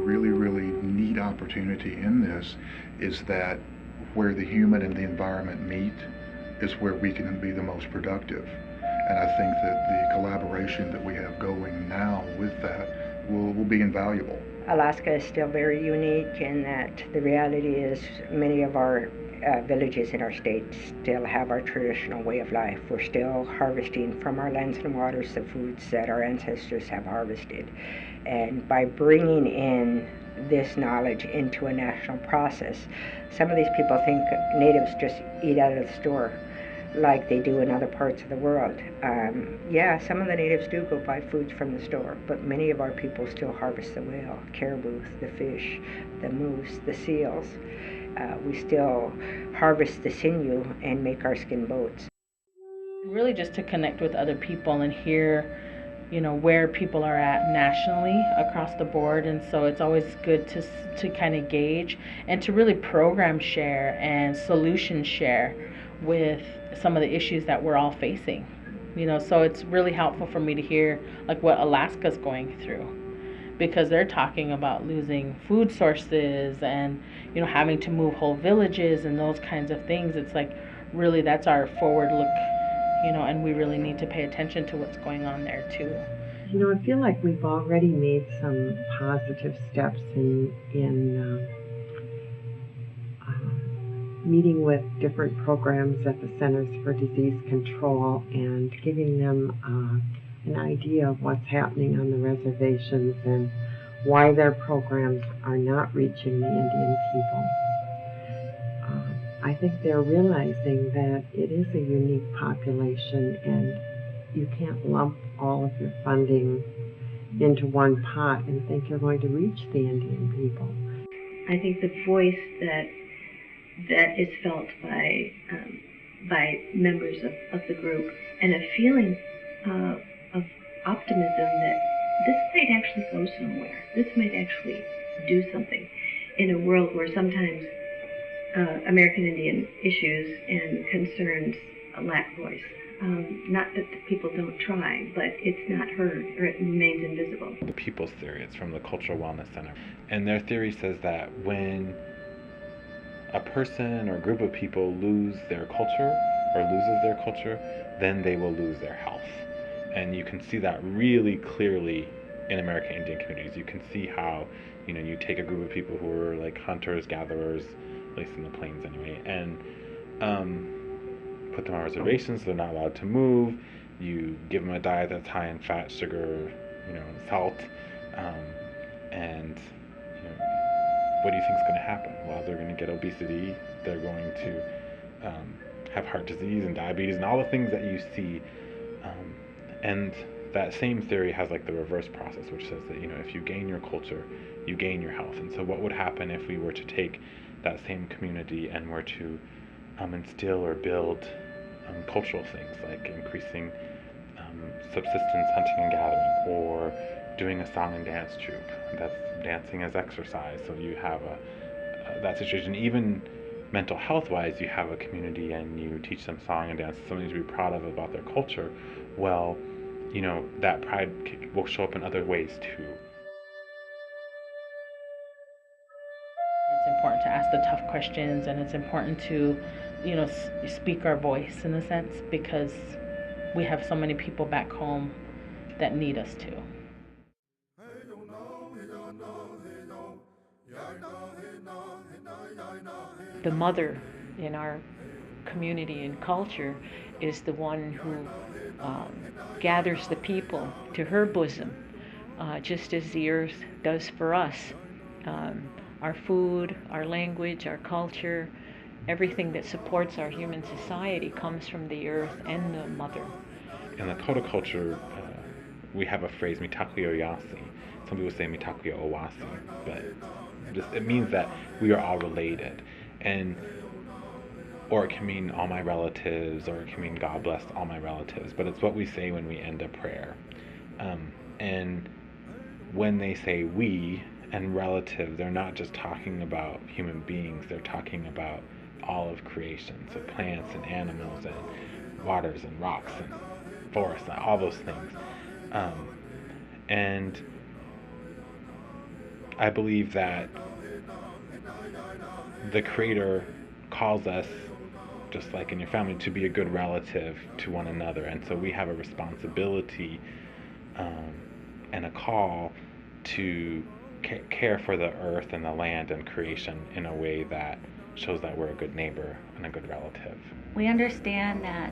really, really neat opportunity in this is that where the human and the environment meet is where we can be the most productive. And I think that the collaboration that we have going now with that will be invaluable. Alaska is still very unique in that the reality is many of our villages in our state still have our traditional way of life. We're still harvesting from our lands and waters the foods that our ancestors have harvested. And by bringing in this knowledge into a national process, some of these people think natives just eat out of the store like they do in other parts of the world. Yeah, some of the natives do go buy foods from the store, but many of our people still harvest the whale, caribou, the fish, the moose, the seals. We still harvest the sinew and make our skin boats. Really just to connect with other people and hear, where people are at nationally across the board. And so it's always good to kind of gauge and to really program share and solution share with some of the issues that we're all facing. So it's really helpful for me to hear like what Alaska's going through, because they're talking about losing food sources and having to move whole villages and those kinds of things. It's like really that's our forward look, and we really need to pay attention to what's going on there too. I feel like we've already made some positive steps in meeting with different programs at the Centers for Disease Control and giving them an idea of what's happening on the reservations and why their programs are not reaching the Indian people. I think they're realizing that it is a unique population and you can't lump all of your funding into one pot and think you're going to reach the Indian people. I think the voice that is felt by members of the group and a feeling of optimism that this might actually go somewhere. This might actually do something in a world where sometimes American Indian issues and concerns lack voice. Not that the people don't try, but it's not heard or it remains invisible. The People's Theory, it's from the Cultural Wellness Center. And their theory says that when a person or group of people lose their culture or loses their culture, then they will lose their health. And you can see that really clearly in American Indian communities. You can see how, you take a group of people who are like hunters, gatherers, at least in the plains anyway, and put them on reservations. They're not allowed to move. You give them a diet that's high in fat, sugar, salt, and what do you think is going to happen? Well, they're going to get obesity. They're going to have heart disease and diabetes and all the things that you see. And that same theory has like the reverse process, which says that if you gain your culture, you gain your health. And so, what would happen if we were to take that same community and were to instill or build cultural things like increasing subsistence hunting and gathering, or doing a song and dance troupe that's dancing as exercise, so you have that situation. Even mental health wise, you have a community and you teach them song and dance, something to be proud of about their culture. Well, that pride will show up in other ways too. It's important to ask the tough questions, and it's important to speak our voice in a sense, because we have so many people back home that need us to. The mother in our community and culture is the one who gathers the people to her bosom, just as the earth does for us. Our food, our language, our culture, everything that supports our human society comes from the earth and the mother. In the Lakota culture, we have a phrase, mitakuye oyasi. Some people say mitakuye owasi, but it means that we are all related. Or it can mean all my relatives, or it can mean God bless all my relatives, but it's what we say when we end a prayer. And when they say we and relative, they're not just talking about human beings, they're talking about all of creation, so plants and animals and waters and rocks and forests and all those things. And I believe that the Creator calls us, just like in your family, to be a good relative to one another. And so we have a responsibility um, and a call to care for the earth and the land and creation in a way that shows that we're a good neighbor and a good relative. We understand that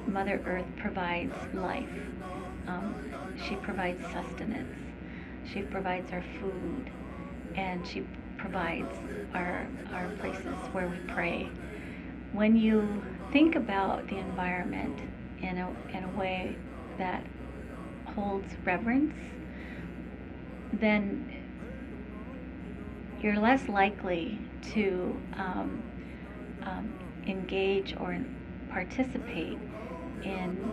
Mother Earth provides life. She provides sustenance. She provides our food, and she provides our places where we pray. When you think about the environment in a way that holds reverence, then you're less likely to engage or participate in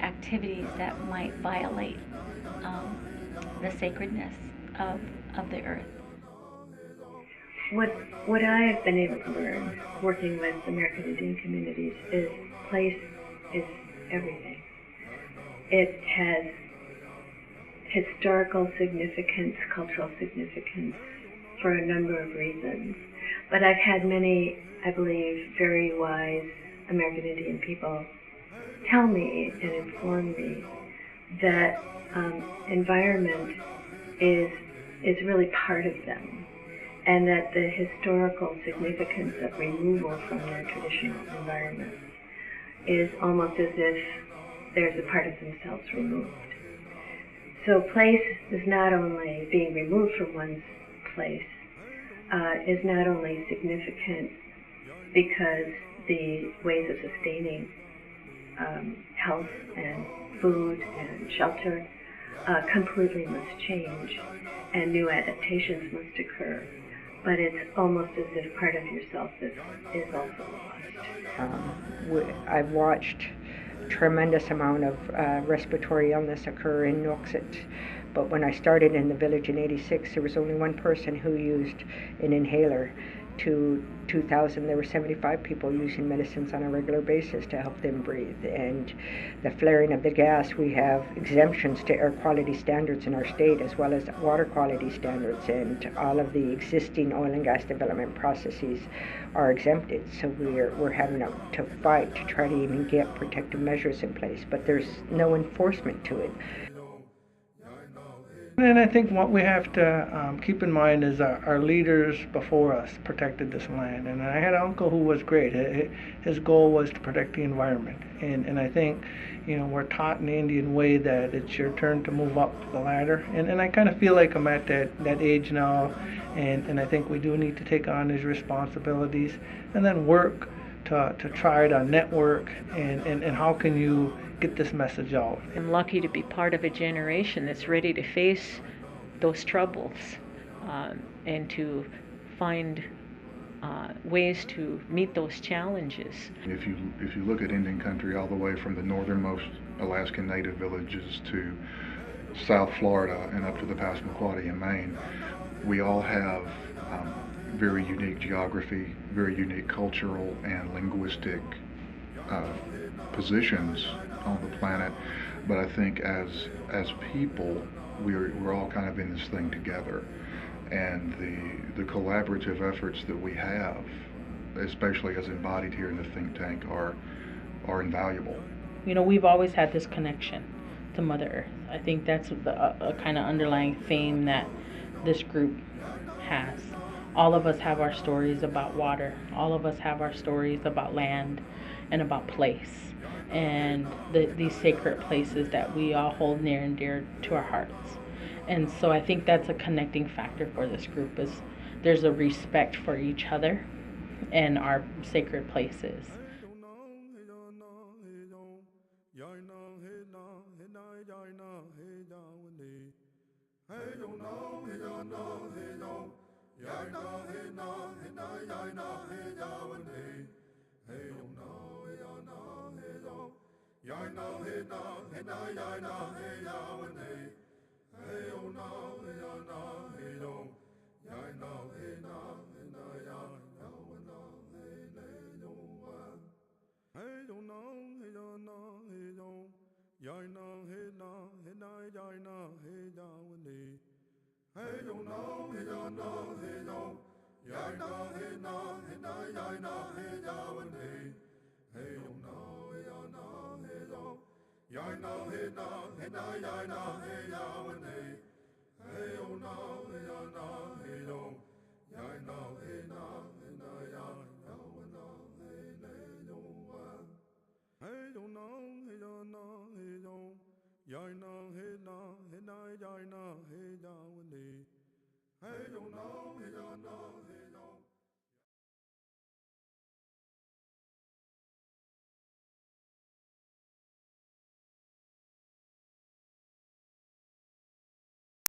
activities that might violate the sacredness of the earth. What I have been able to learn working with American Indian communities is place is everything. It has historical significance, cultural significance for a number of reasons. But I've had many, I believe, very wise American Indian people tell me and inform me that environment is really part of them, and that the historical significance of removal from their traditional environment is almost as if there's a part of themselves removed. So place is not only being removed from one's place, is not only significant because the ways of sustaining health and food and shelter completely must change, and new adaptations must occur. But it's almost as if part of yourself is also lost. I've watched tremendous amount of respiratory illness occur in Nooksut. But when I started in the village in '86, there was only one person who used an inhaler. To 2000, there were 75 people using medicines on a regular basis to help them breathe. And the flaring of the gas, we have exemptions to air quality standards in our state, as well as water quality standards, and all of the existing oil and gas development processes are exempted. So we're having to fight to try to even get protective measures in place, but there's no enforcement to it. And I think what we have to keep in mind is our leaders before us protected this land. And I had an uncle who was great. His goal was to protect the environment. And I think, we're taught in the Indian way that it's your turn to move up the ladder. And I kind of feel like I'm at that age now. And I think we do need to take on these responsibilities and then work to try to network and how can you get this message out. I'm lucky to be part of a generation that's ready to face those troubles and to find ways to meet those challenges. If you look at Indian country all the way from the northernmost Alaskan Native villages to South Florida and up to the Passamaquoddy in Maine, we all have very unique geography, very unique cultural and linguistic positions on the planet. But I think as people, we're all kind of in this thing together, and the collaborative efforts that we have, especially as embodied here in the think tank, are invaluable. We've always had this connection to Mother Earth. I think that's a kind of underlying theme that this group has. All of us have our stories about water. All of us have our stories about land and about place, and these sacred places that we all hold near and dear to our hearts. And so I think that's a connecting factor for this group, is there's a respect for each other and our sacred places. Hey yo no, hey yo no, hey yo. Yai na, hey na, hey na, yai na, hey ya one day. Hey yo no, hey yo no, hey yo. Yai na, hey na, hey na, yai na, hey ya one day. Hey yo no, hey yo no, hey yo. Yai na, hey na, hey na, yai na, no, hey na, yo wa. Hey yo no, hey yo no, hey yo. Yai na, hey na, hey na, yai na, hey ya one day. Hey yo no, hey yo no, hey